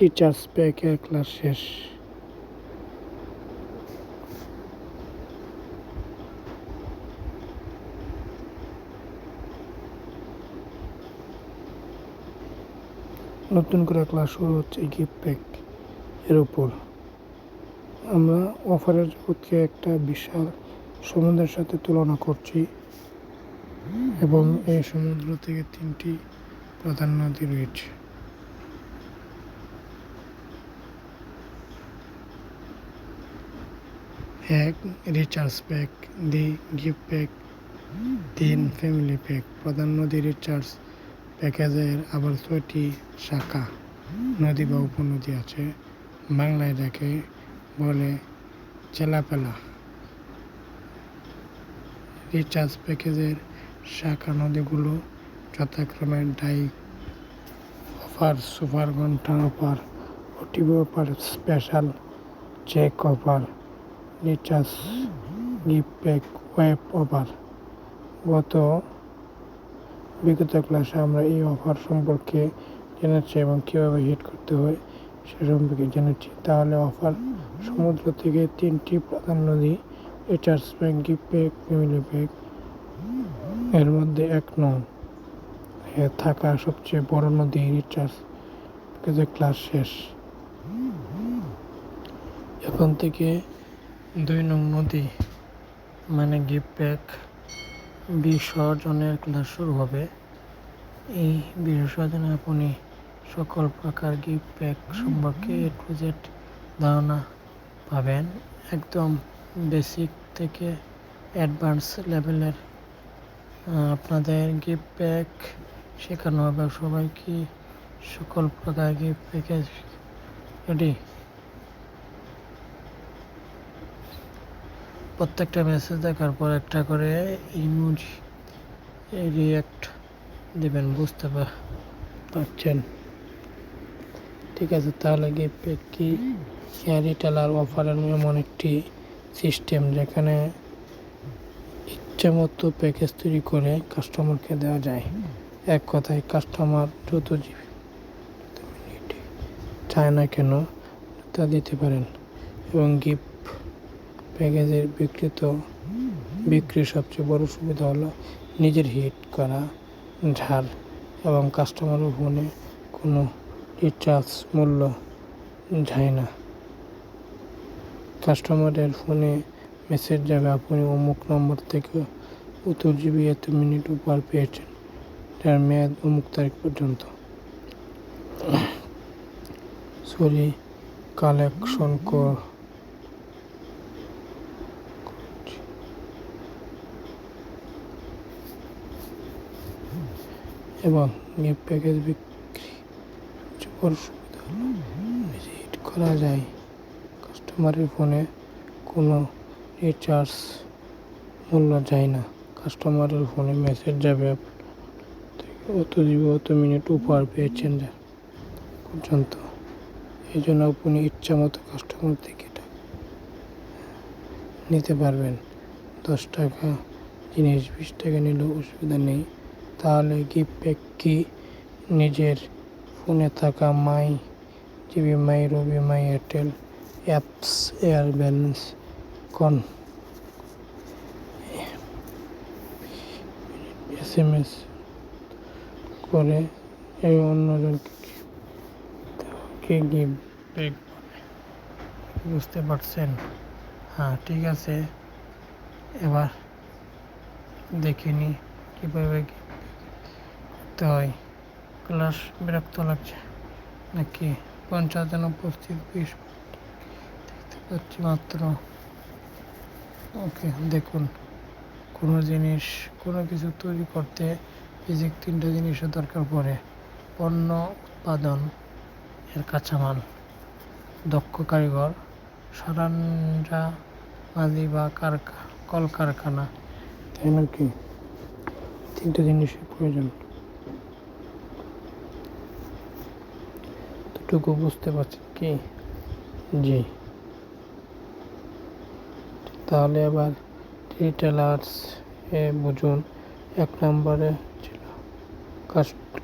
Recharge প্যাকের class শেষ। নতুন করে ক্লাস শুরু হচ্ছে গিফট প্যাক এর উপর। আমরা অফারের জগৎকে একটা বিশাল সমুদ্রের সাথে তুলনা করছি এবং এই সমুদ্র থেকে 3টি প্রধান নদী রয়েছে। এক, recharge pack. 2, gift pack. 3, family pack. প্রধান নদী রিচার্জ প্যাকেজের আবার 6টি শাখা নদী বা উপনদী আছে। বাংলায় যাকে বলে চেলাপেলা। রিচার্জ প্যাকেজের শাখা নদীগুলো যথাক্রমে ডাই অফার, সুপার ঘন্টা offer, OTV offer, special check offer, recharge gift pack, web offer. বিগত ক্লাসে আমরা এই অফার সম্পর্কে জেনেছি এবং কীভাবে হিট করতে হয় সে সম্পর্কে জেনেছি। তাহলে অফার সমুদ্র থেকে 3টি প্রধান নদী recharge pack, gift pack, family pack এর মধ্যে 1 নং থাকা সবচেয়ে বড় নদী রিচার্জ প্যাকেজের ক্লাস শেষ। এখন থেকে 2 নং নদী মানে গিফট প্যাক বিসর্জনের ক্লাস শুরু হবে। এই বিসর্জনে আপনি সকল প্রকার গিফট প্যাক সম্পর্কে A to Z ধারণা পাবেন। একদম বেসিক থেকে অ্যাডভান্স লেভেলের আপনাদের গিফট প্যাক শেখানো হবে সবাইকে। সকল প্রকার গিফট প্যাকেজ রেডি। প্রত্যেকটা মেসেজ দেখার পর একটা করে ইমোজি রিঅ্যাক্ট দেবেন, বুঝতে পারছেন? ঠিক আছে, তাহলে গিফট প্যাক কি? রিটেলার অফারের এমন একটি সিস্টেম যেখানে ইচ্ছে মতো প্যাকেজ তৈরি করে কাস্টমারকে দেওয়া যায়। এক কথায় কাস্টমার যত জিবি চায় না কেন তা দিতে পারেন। এবং গিফট প্যাকেজের বিক্রির সবচেয়ে বড় সুবিধা হলো নিজের হিট করা ঝাড় এবং কাস্টমারের ফোনে কোনো রিচার্জ মূল্য যায় না। কাস্টমারের ফোনে মেসেজ যাবে, আপনি অমুক নম্বর থেকে এত জিবি এত মিনিট উপহার পেয়েছেন, যার মেয়াদ অমুক তারিখ পর্যন্ত। কালেকশন এবং গিফট প্যাকেজ বিক্রি সবচেয়ে বড় সুবিধা হলো হিট করা যায়। কাস্টমারের ফোনে কোনো রিচার্জ মূল্য যায় না। কাস্টমারের ফোনে মেসেজ যাবে অত জিবি অত মিনিট উপহার পেয়েছেন যা পর্যন্ত। এই জন্য আপনি ইচ্ছা মতো কাস্টমার থেকে নিতে পারবেন। 10 টাকা জিনিস 20 টাকা নিলেও অসুবিধা নেই। তাহলে গিফট প্যাক কি? নিজের ফোনে থাকা my GP, my Robi, my Airtel apps air balance SMS করে এই অন্যজনকে গিফট প্যাক বলে। বুঝতে পারছেন? হ্যাঁ, ঠিক আছে। এবার দেখিনি কীভাবে করতে হয়। ক্লাস বিরক্ত লাগছে নাকি? 50 জন উপস্থিত, 20 দেখতে পাচ্ছি মাত্র। ওকে, দেখুন, কোনো কিছু তৈরি করতে বেসিক 3টা জিনিসের দরকার পড়ে। পণ্য উৎপাদন এর কাঁচামাল, দক্ষ কারিগর, সরঞ্জামাদি বা কলকারখানা, তাই নাকি? 3টা জিনিসের প্রয়োজন। এতটুকু বুঝতে পারছেন কি? জি। তাহলে এবার রিটেলার্স বুঝুন। 1 নম্বরে ছিল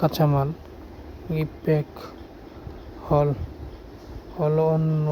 কাঁচামাল, গিফট প্যাক হল হলো অন্য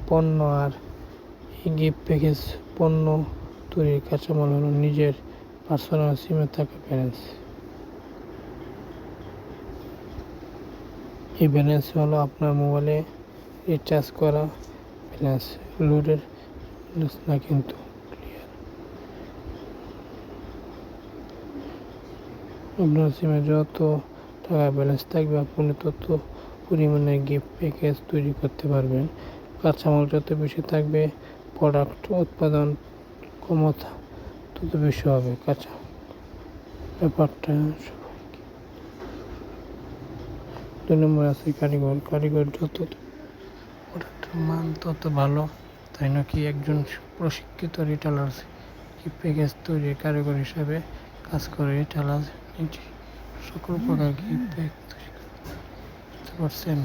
পণ্য, আর এই গিফট প্যাকেজ পণ্য তৈরির কাঁচামাল হলো নিজের পার্সোনাল সিমে থাকা ব্যালেন্স। এই ব্যালেন্স হলো আপনার মোবাইলে রিচার্জ করা ব্যালেন্স, লোডের ব্যালেন্স না কিন্তু। আপনার সিমে যত টাকা ব্যালেন্স থাকবে আপনি তত পরিমাণে গিফট প্যাকেজ তৈরি করতে পারবেন। কাঁচামাল যত বেশি থাকবে, প্রোডাক্ট উৎপাদন ক্ষমতা তত বেশি হবে। কাঁচা ব্যাপারটা 2 নম্বর আছে কারিগর। কারিগর যত প্রোডাক্টের মান তত ভালো, তাই নাকি একজন প্রশিক্ষিত রিটেলার গিফট প্যাকেজ তৈরির কারিগর হিসাবে কাজ করে। রিটেলার নিজে সকল প্রকার গিফট প্যাক তৈরি করতে পারছেন।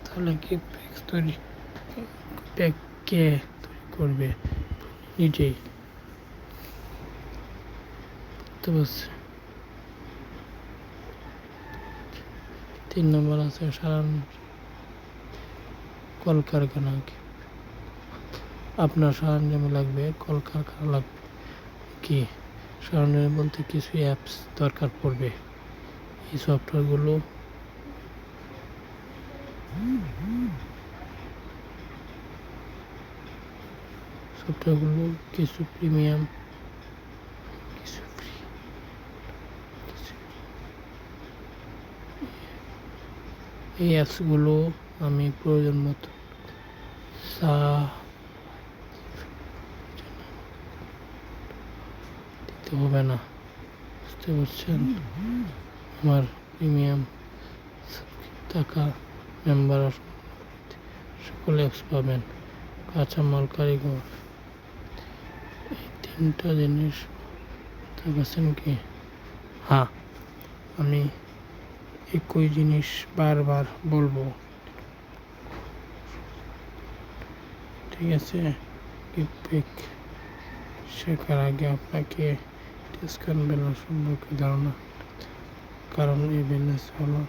তাহলে গিফট প্যাক তৈরি প্যাক কে তৈরি করবে? নিজেই বুঝতে পারছেন। 3 নম্বর আছে সারান কলকারখানা। আপনার সরঞ্জাম লাগবে, কলকারখানা লাগবে কি? সরঞ্জাম বলতে কিছু অ্যাপস দরকার পড়বে। এই সফটওয়্যারগুলো কিছু প্রিমিয়াম, কিছু ফ্রি। এই অ্যাপসগুলো আমি প্রয়োজন মতো দিতে হবে না, বুঝতে পারছেন। আমার প্রিমিয়াম টাকা মেম্বার সকল অ্যাপস পাবেন। কাঁচামাল কারিগর, এই 3টা জিনিস পাচ্ছেন কি? হ্যাঁ, আমি একই জিনিস বারবার বলবো, ঠিক আছে। গিফট প্যাক শেখার আগে আপনাকে ডিসকাউন্ট ব্যালেন্স সম্পর্কে ধারণা, কারণ এই ব্যালেন্স হলো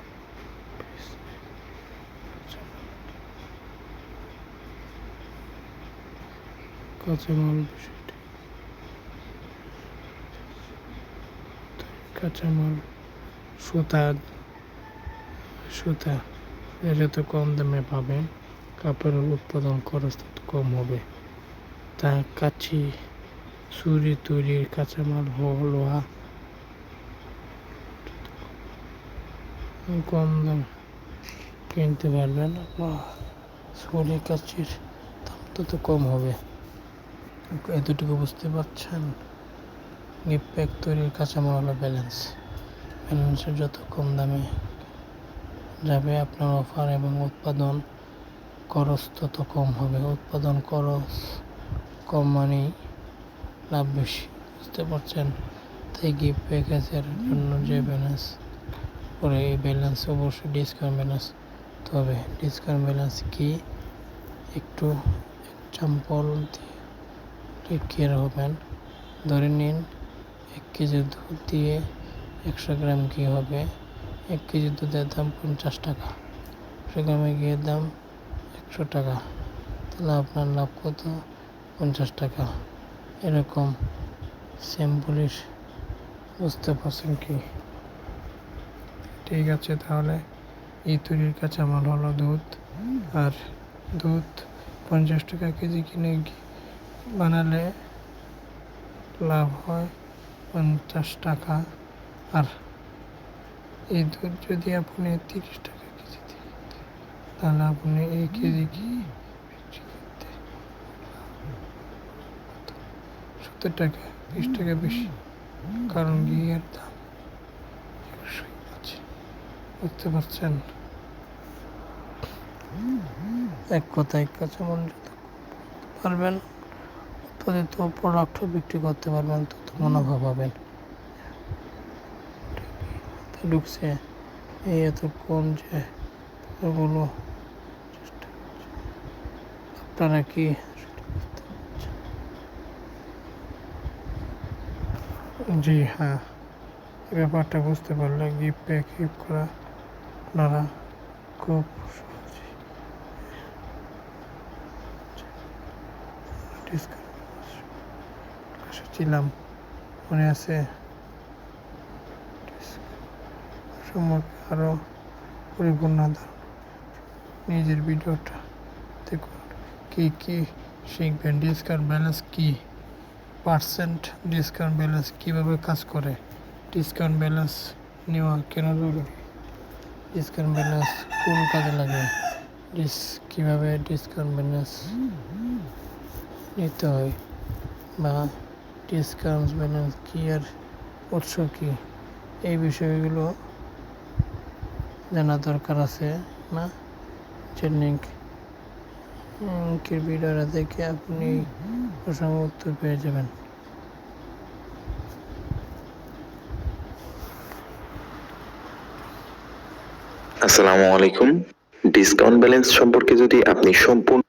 কাঁচামাল বিষয়টি। কাঁচামাল সুতা যত কম দামে পাবেন, কাপড়ের উৎপাদন খরচ তত কম হবে। তা কাঁচি ছুরি তৈরির কাঁচামাল লোহা কম দাম কিনতে পারবেন। ছুরি কাঁচির দাম তত কম হবে। এতটুকু বুঝতে পারছেন। গিফট প্যাক তৈরির কাঁচামাল হলো ব্যালেন্সের যত কম দামে যাবে আপনার অফার এবং উৎপাদন খরচ তত কম হবে। উৎপাদন খরচ কম মানেই লাভ বেশি, বুঝতে পারছেন। তাই গিফট প্যাকেজের জন্য যে ব্যালেন্স করে, এই ব্যালেন্স অবশ্যই ডিসকাউন্ট ব্যালেন্স। তবে ডিসকাউন্ট ব্যালেন্স কি একটু এক্সাম্পল দিয়ে ক্লিয়ার হবেন। ধরে নিন 1 কেজি দুধ দিয়ে 100 গ্রাম ঘি হবে। 1 কেজি দুধের দাম 50 টাকা, 100 গ্রামে ঘিয়ের দাম 100 টাকা। তাহলে আপনার লাভ কত? 50 টাকা। এরকম সিম্পলিশ, বুঝতে পারছেন কি? ঠিক আছে, তাহলে এই তৈরির কাঁচামাল হলো দুধ, আর দুধ 50 টাকা কেজি কিনে বানালে লাভ হয় 50 টাকা। আর এই দুধ যদি আপনি 30 টাকা কেজি দিন, তাহলে আপনি এই কেজি ঘি বিক্রি করতে 70 টাকা, 20 টাকা বেশি, কারণ ঘিয়ের দাম 100 আছে। বুঝতে পারছেন। এক কথায় কাঁচামাল যত পারবেন উৎপাদিত প্রোডাক্টও বিক্রি করতে পারবেন, তত মুনাফা পাবেন। ঢুকছে এই এতক্ষণ যে ওগুলো আপনারা কি জি হ্যাঁ, এই ব্যাপারটা বুঝতে পারলে গিফট প্যাক করা আপনারা খুব ছিলাম, মনে আছে? সম্পর্কে আরও পরিপূর্ণ নিজের ভিডিওটা দেখুন। কি শিখবেন, ডিসকাউন্ট ব্যালেন্স কি, পার্সেন্ট ডিসকাউন্ট ব্যালেন্স কীভাবে কাজ করে, ডিসকাউন্ট ব্যালেন্স নেওয়া কেন জরুরি, ডিসকাউন্ট ব্যালেন্স কোন কাজে লাগে, কীভাবে ডিসকাউন্ট ব্যালেন্স নিতে হয়, বা ডিসকাউন্ট ব্যালেন্স কী আর উৎস কী, এই বিষয়গুলো জানা দরকার আছে না? যে লিঙ্কের ভিডিওটা দেখে আপনি প্রসঙ্গ উত্তর পেয়ে যাবেন। আসসালামু আলাইকুম। ডিসকাউন্ট ব্যালেন্স সম্পর্কে যদি আপনি সম্পূর্ণ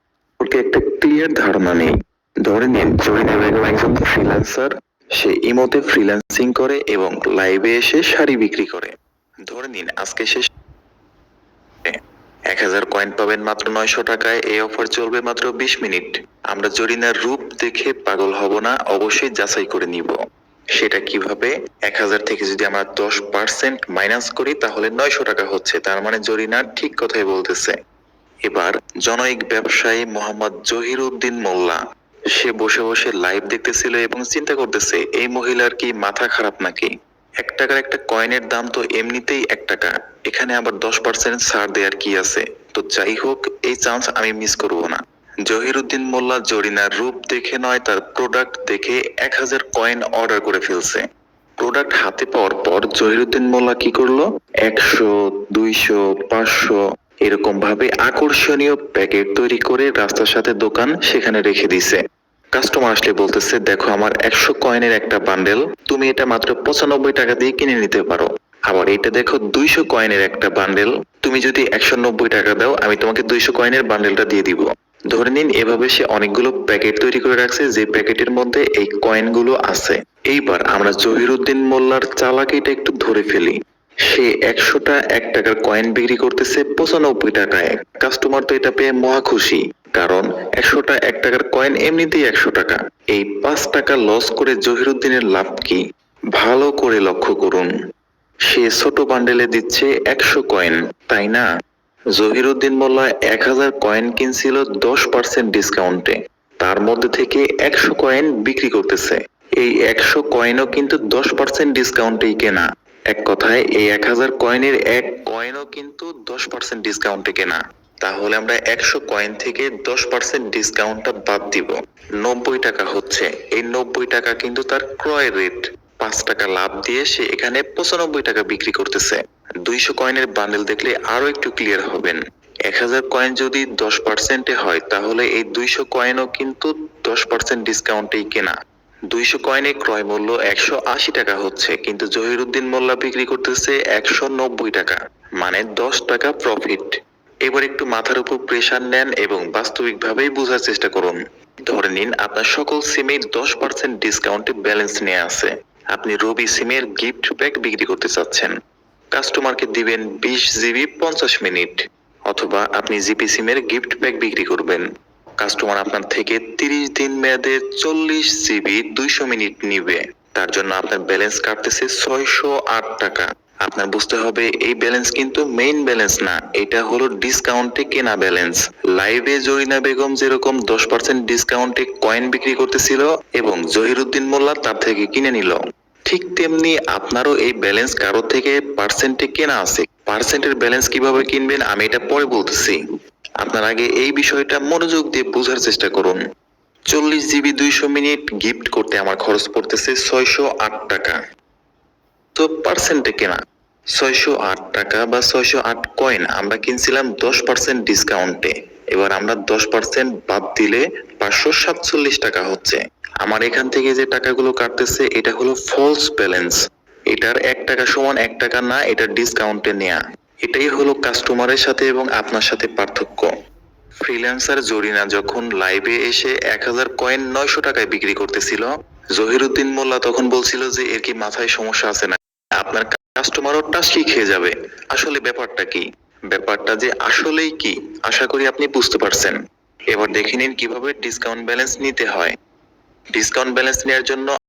একটা ক্লিয়ার ধারণা নেই, ধরে নিন জরিনা বেগম একজন ফ্রিল্যান্সার, সে ইমোতে ফ্রিল্যান্সিং করে এবং লাইভে এসে শাড়ি বিক্রি করে। ধরে নিন আজকে সে 1000 কয়েন পাবেন মাত্র 900 টাকায়। এই অফার চলবে মাত্র 20 মিনিট। আমরা জরিনার রূপ দেখে পাগল হব না, অবশ্যই যাচাই করে নিব। সেটা কিভাবে? 1000 থেকে যদি আমরা 10% মাইনাস করি তাহলে 900 টাকা হচ্ছে, তার মানে জরিনা ঠিক কথাই বলতেছে। এবার জনৈক ব্যবসায়ী মোহাম্মদ জহিরউদ্দিন মোল্লা, সে বসে বসে লাইভ দেখতেছিল এবং চিন্তা করতেছে এই মহিলার কি মাথা খারাপ নাকি, 1 টাকার একটা কয়েনের দাম তো এমনিতেই 1 টাকা, এখানে আবার 10% ছাড় দেওয়ার কি আছে? তো যাই হোক, এই চান্স আমি মিস করব না। জহিরউদ্দিন মোল্লা জরিনার রূপ দেখে নয়, তার প্রোডাক্ট দেখে 1000 কয়েন অর্ডার করে ফেলছে। প্রোডাক্ট হাতে পাওয়ার পর জহিরউদ্দিন মোল্লা কি করলো? 100, 200, 500 এরকম ভাবে আকর্ষণীয় প্যাকেট তৈরি করে রাস্তার সাথে দোকান, সেখানে রেখে দিছে। কাস্টমার আসলে বলতেছে, দেখো আমার 100 কয়েনের একটা বান্ডেল, তুমি এটা মাত্র 95 টাকা দিয়ে কিনে নিতে পারো। আবার এটা দেখো 200 কয়েনের একটা বান্ডেল, তুমি যদি 190 টাকা দাও আমি তোমাকে 200 কয়েনের বান্ডেলটা দিয়ে দিব। ধরে নিন এভাবে সে অনেকগুলো প্যাকেট তৈরি করে রাখছে, যে প্যাকেটের মধ্যে এই কয়েনগুলো আছে। এইবার আমরা জহিরউদ্দিন মোল্লার চালাকিটা একটু ধরে ফেলি। সে 100টা 1 টাকার কয়েন বিক্রি করতেছে 95 টাকায়। কাস্টমার তো এটা পেয়ে মহা খুশি, কারণ 100টা 1 টাকার কয়েন এমনিতেই 100 টাকা। এই 5 টাকা লস করে জহিরউদ্দিনের লাভ কি? ভালো করে লক্ষ্য করুন, সে ছোট বান্ডেলে দিচ্ছে 100 কয়েন, তাই না? জহিরউদ্দিন মোল্লা 1000 কয়েন কিনছিল 10% ডিসকাউন্টে, তার মধ্যে থেকে 100 কয়েন বিক্রি করতেছে। এই 100 কয়েনও কিন্তু 10% ডিসকাউন্টেই কেনা। এক কথায় এই 1000 কয়েনের এক কয়েনও কিন্তু 10% ডিসকাউন্টে কেনা। তাহলে আমরা 100 কয়েন থেকে 10% ডিসকাউন্টটা বাদ দিব, 90 টাকা হচ্ছে। এই 90 টাকা কিন্তু তার ক্রয় রেট। 5 টাকা লাভ দিয়ে সে এখানে 95 টাকা বিক্রি করতেছে। 200 কয়েনের বান্ডেল দেখলে আরো একটু ক্লিয়ার হবেন। 1000 কয়েন যদি 10%-এ হয় তাহলে এই 200 কয়েনও কিন্তু 10% ডিসকাউন্টেই কেনা। 200 কয়েনের ক্রয় মূল্য 180 টাকা হচ্ছে, কিন্তু জহিরউদ্দিন মোল্লা বিক্রি করতেছে 190 টাকা, মানে 10 টাকা প্রফিট। এবার একটু মাথার উপর প্রেসার নেন এবং বাস্তবিকভাবেই বোঝার চেষ্টা করুন। ধরে নিন আপনার সকল সিমে 10% ডিসকাউন্টে ব্যালেন্স নেওয়া আছে। আপনি রবি সিমের গিফট প্যাক বিক্রি করতে চাচ্ছেন। কাস্টমারকে দিবেন 20 জিবি 50 মিনিট, অথবা আপনি জিপি সিমের গিফট প্যাক বিক্রি করবেন। কাস্টমার আপনার থেকে 30 দিন মেয়াদে 40 জিবি 200 মিনিট নিবে। তার জন্য আপনার ব্যালেন্স কাটতেছে 608 টাকা। আপনার বুঝতে হবে এই ব্যালেন্স কিন্তু মেইন ব্যালেন্স না, এটা হলো ডিসকাউন্টে কেনা ব্যালেন্স। লাইভে জরিনা বেগম যেরকম 10% ডিসকাউন্টে কয়েন বিক্রি করতেছিল এবং জহিরউদ্দিন মোল্লা তার থেকে কিনে নিল, ঠিক তেমনি আপনারও এই ব্যালেন্স কারো থেকে পার্সেন্টে কেনা আছে। পার্সেন্টের ব্যালেন্স কিভাবে কিনবেন আমি এটা পরে বলতেছি, আপনার আগে এই বিষয়টা মনোযোগ দিয়ে বোঝার চেষ্টা করুন। 40 জিবি 200 মিনিট গিফট করতে আমার খরচ পড়তেছে 608 টাকা, তো পার্সেন্টে কেনা 608 টাকা বা 608 কয়েন আমরা কিনছিলাম 10% ডিসকাউন্টে। এবার আমরা 10% বাদ দিলে 547 টাকা হচ্ছে। আমার এখান থেকে যে টাকাগুলো কাটতেছে এটা হলো ফলস ব্যালেন্স। এটার 1 টাকা সমান 1 টাকা না, এটা ডিসকাউন্টে নেয়া। এটাই হলো কাস্টমারের সাথে এবং আপনার সাথে পার্থক্য। ফ্রিল্যান্সার জরিনা যখন লাইভে এসে 1000 কয়েন 900 টাকায় বিক্রি করতেছিল, জহিরউদ্দিন মোল্লা তখন বলছিল যে এর কি মাথায় সমস্যা আছে না, আপনার কাস্টমারও টাস্কি খেয়ে যাবে। আসলে ব্যাপারটা কি? ব্যাপারটা যে আসলেই কি আশা করি আপনি বুঝতে পারছেন। এবার দেখে নিন কিভাবে ডিসকাউন্ট ব্যালেন্স নিতে হয়। ডিসকাউন্ট ব্যালেন্স নেওয়ার জন্য